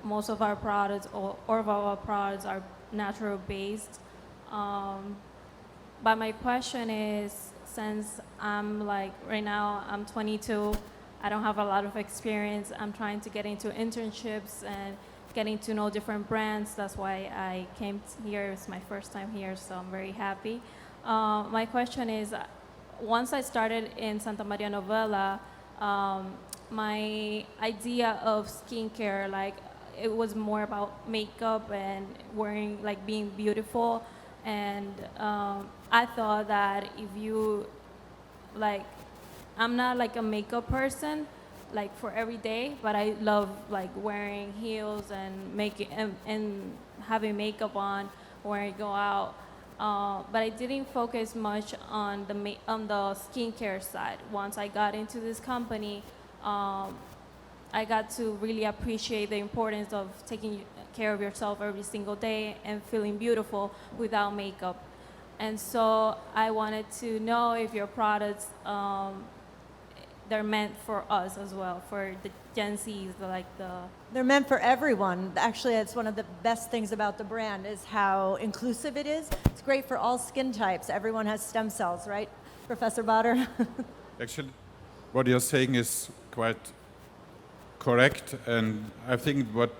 Most of our products, or all of our products, are natural based. But my question is, since I'm right now I'm 22, I don't have a lot of experience. I'm trying to get into internships and getting to know different brands. That's why I came here. It's my first time here, so I'm very happy. My question is, once I started in Santa Maria Novella, my idea of skincare, like, it was more about makeup and wearing, like, being beautiful. And I thought that if you, like, I'm not like a makeup person, like for every day, but I love like wearing heels and making and having makeup on when I go out. But I didn't focus much on the skincare side. Once I got into this company, I got to really appreciate the importance of taking care of yourself every single day and feeling beautiful without makeup. And so I wanted to know if your products, they're meant for us as well, for the Gen Zs, They're meant for everyone. Actually, it's one of the best things about the brand is how inclusive it is. It's great for all skin types. Everyone has stem cells, right, Professor Bader? Actually, what you're saying is quite correct, and I think what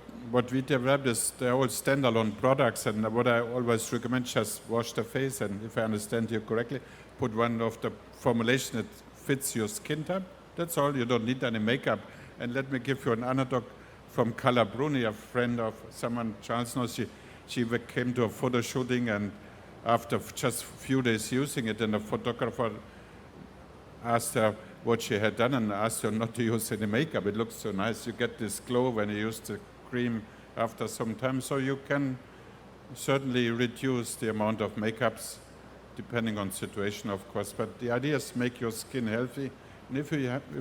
we developed is they're all standalone products, and what I always recommend, just wash the face, and if I understand you correctly, put one of the formulation that fits your skin type. That's all. You don't need any makeup. And let me give you an anecdote from Carla Bruni, a friend of someone Charles knows. She came to a photo shooting, and after just a few days using it, and the photographer asked her what she had done and asked her not to use any makeup. It looks so nice. You get this glow when you use the cream after some time. So you can certainly reduce the amount of makeups depending on situation, of course. But the idea is make your skin healthy. And if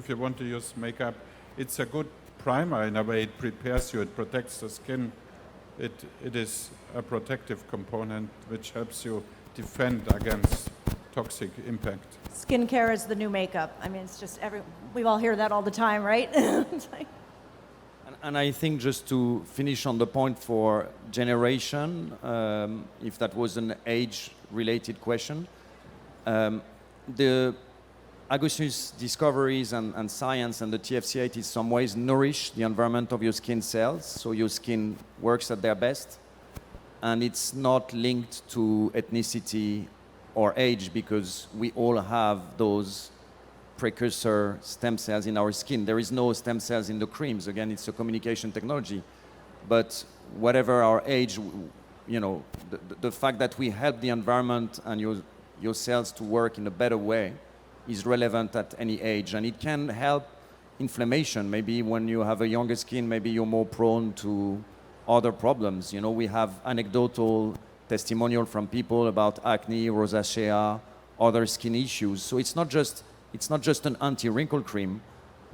you want to use makeup, it's a good primer in a way. It prepares you, it protects the skin. It is a protective component which helps you defend against toxic impact. Skincare is the new makeup. I mean, it's just we all hear that all the time, right? It's like, And I think just to finish on the point for generation, if that was an age-related question, the Augustinus discoveries and science and the TFC8 in some ways nourish the environment of your skin cells, so your skin works at their best. And it's not linked to ethnicity or age, because we all have those precursor stem cells in our skin. There is no stem cells in the creams. Again, it's a communication technology. But whatever our age, you know, the fact that we help the environment and your cells to work in a better way is relevant at any age. And it can help inflammation. Maybe when you have a younger skin, maybe you're more prone to other problems. You know, we have anecdotal testimonial from people about acne, rosacea, other skin issues. So it's not just an anti-wrinkle cream.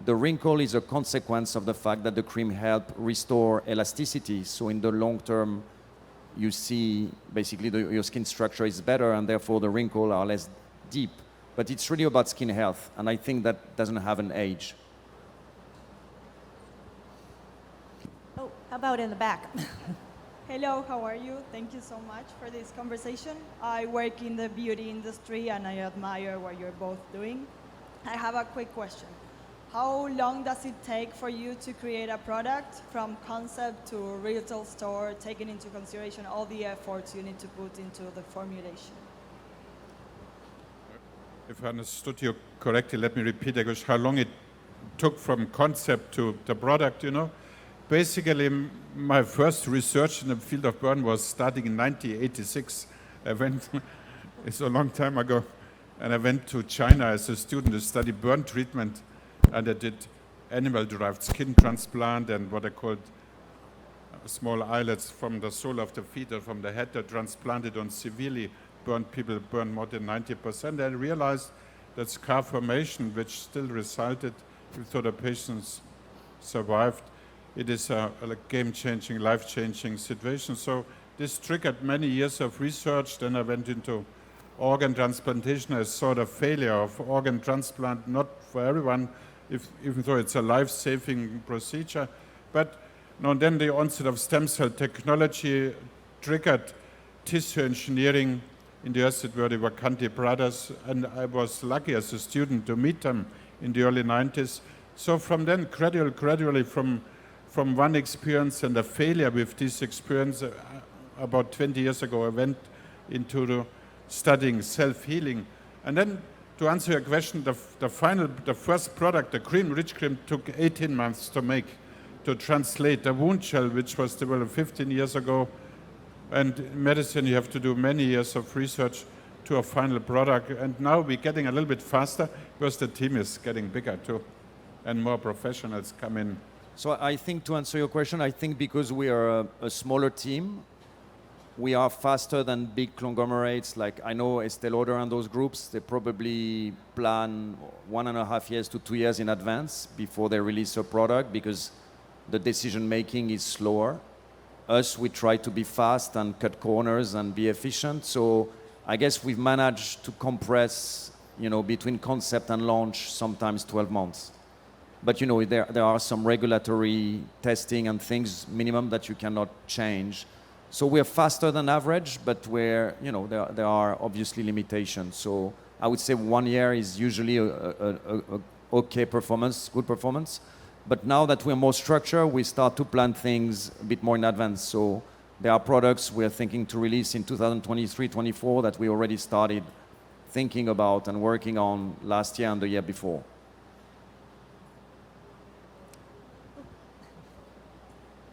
The wrinkle is a consequence of the fact that the cream helps restore elasticity. So in the long term, you see basically your skin structure is better, and therefore the wrinkles are less deep. But it's really about skin health, and I think that doesn't have an age. oh, how about in the back? Hello, how are you? Thank you so much for this conversation. I work in the beauty industry and I admire what you're both doing. I have a quick question. How long does it take for you to create a product from concept to retail store, taking into consideration all the efforts you need to put into the formulation? If I understood you correctly, let me repeat again how long it took from concept to the product, you know. Basically, my first research in the field of burn was starting in 1986. I went, it's a long time ago, and I went to China as a student to study burn treatment, and I did animal-derived skin transplant and what I called small islets from the sole of the feet or from the head that transplanted on severely burned people, burned more than 90%. I realized that scar formation, which still resulted, though the patients survived, it is a game-changing, life-changing situation. So this triggered many years of research. Then I went into organ transplantation. I saw the failure of organ transplant, not for everyone, even though it's a life-saving procedure. But then the onset of stem cell technology triggered tissue engineering in the US. It were the Vacanti brothers, and I was lucky as a student to meet them in the early 90s. So from then, gradually from one experience and a failure with this experience, about 20 years ago, I went into studying self-healing. And then, to answer your question, the first product, the cream, rich cream, took 18 months to make, to translate the wound gel, which was developed 15 years ago. And in medicine, you have to do many years of research to a final product. And now we're getting a little bit faster because the team is getting bigger too, and more professionals come in. So I think to answer your question, I think because we are a smaller team, we are faster than big conglomerates. Like I know Estée Lauder and those groups, they probably plan 1.5 years to 2 years in advance before they release a product because the decision making is slower. Us, we try to be fast and cut corners and be efficient. So I guess we've managed to compress, between concept and launch, sometimes 12 months. But there are some regulatory testing and things minimum that you cannot change. So we're faster than average, but there are obviously limitations. So I would say 1 year is usually a okay performance, good performance. But now that we're more structured, we start to plan things a bit more in advance. So there are products we're thinking to release in 2023-24 that we already started thinking about and working on last year and the year before.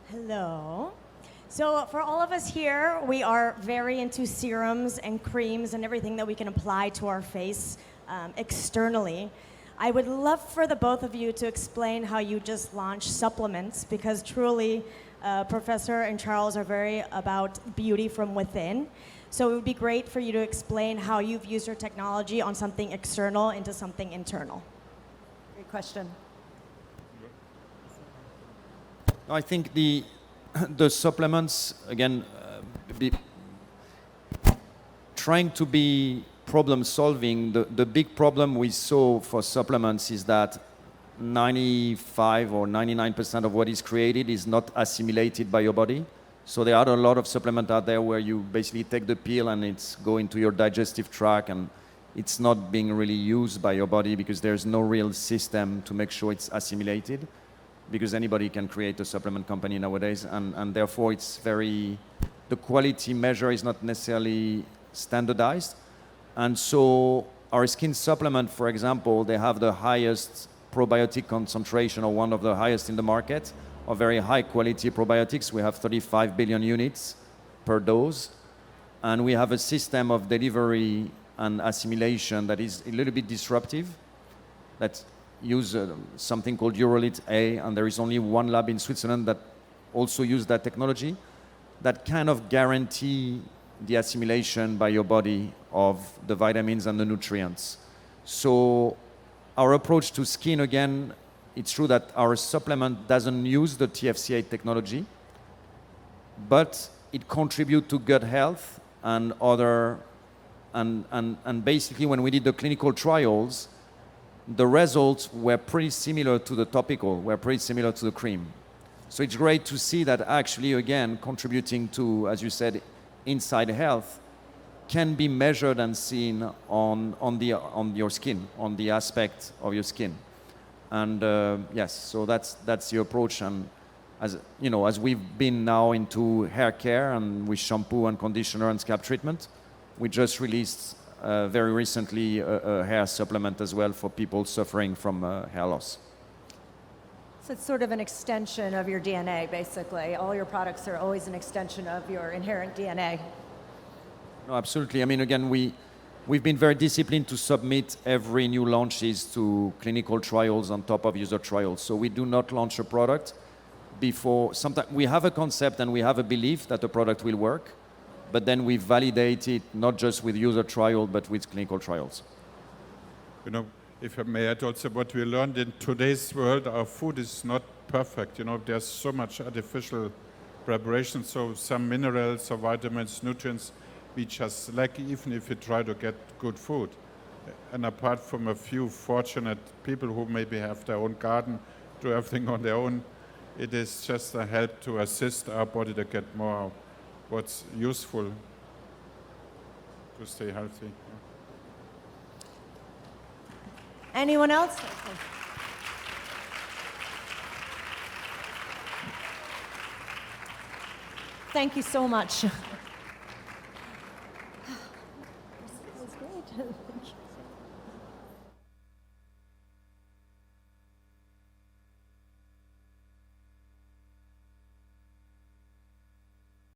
Hello. So for all of us here, we are very into serums and creams and everything that we can apply to our face externally. I would love for the both of you to explain how you just launched supplements, because truly Professor and Charles are very about beauty from within. So it would be great for you to explain how you've used your technology on something external into something internal. Great question. I think the supplements, again, trying to be problem solving, the big problem we saw for supplements is that 95 or 99% of what is created is not assimilated by your body. So there are a lot of supplements out there where you basically take the pill and it's going to your digestive tract and it's not being really used by your body because there's no real system to make sure it's assimilated, because anybody can create a supplement company nowadays, and therefore the quality measure is not necessarily standardized. And so our skin supplement, for example, they have the highest probiotic concentration, or one of the highest in the market, of very high quality probiotics. We have 35 billion units per dose. And we have a system of delivery and assimilation that is a little bit disruptive, that use something called Urolith A, and there is only one lab in Switzerland that also use that technology that kind of guarantee the assimilation by your body of the vitamins and the nutrients. So our approach to skin, again, it's true that our supplement doesn't use the TFCA technology, but it contributes to gut health and and basically when we did the clinical trials, the results were pretty similar to the topical, were pretty similar to the cream. So it's great to see that actually, again, contributing to, as you said, inside health can be measured and seen on your skin, on the aspect of your skin. And yes, so that's the approach. And as we've been now into hair care and with shampoo and conditioner and scalp treatment, we just released very recently a hair supplement as well for people suffering from hair loss. So it's sort of an extension of your DNA, basically. All your products are always an extension of your inherent DNA. No, absolutely. I mean, again, we've been very disciplined to submit every new launches to clinical trials on top of user trials. So we do not launch a product before. Sometimes we have a concept and we have a belief that the product will work, but then we validate it not just with user trial, but with clinical trials. If I may add also, what we learned in today's world, our food is not perfect. There's so much artificial preparation, so some minerals or vitamins, nutrients, we just lack even if we try to get good food. And apart from a few fortunate people who maybe have their own garden, do everything on their own, it is just a help to assist our body to get more what's useful to stay healthy. Anyone else? Thank you so much. That was great. Thank you.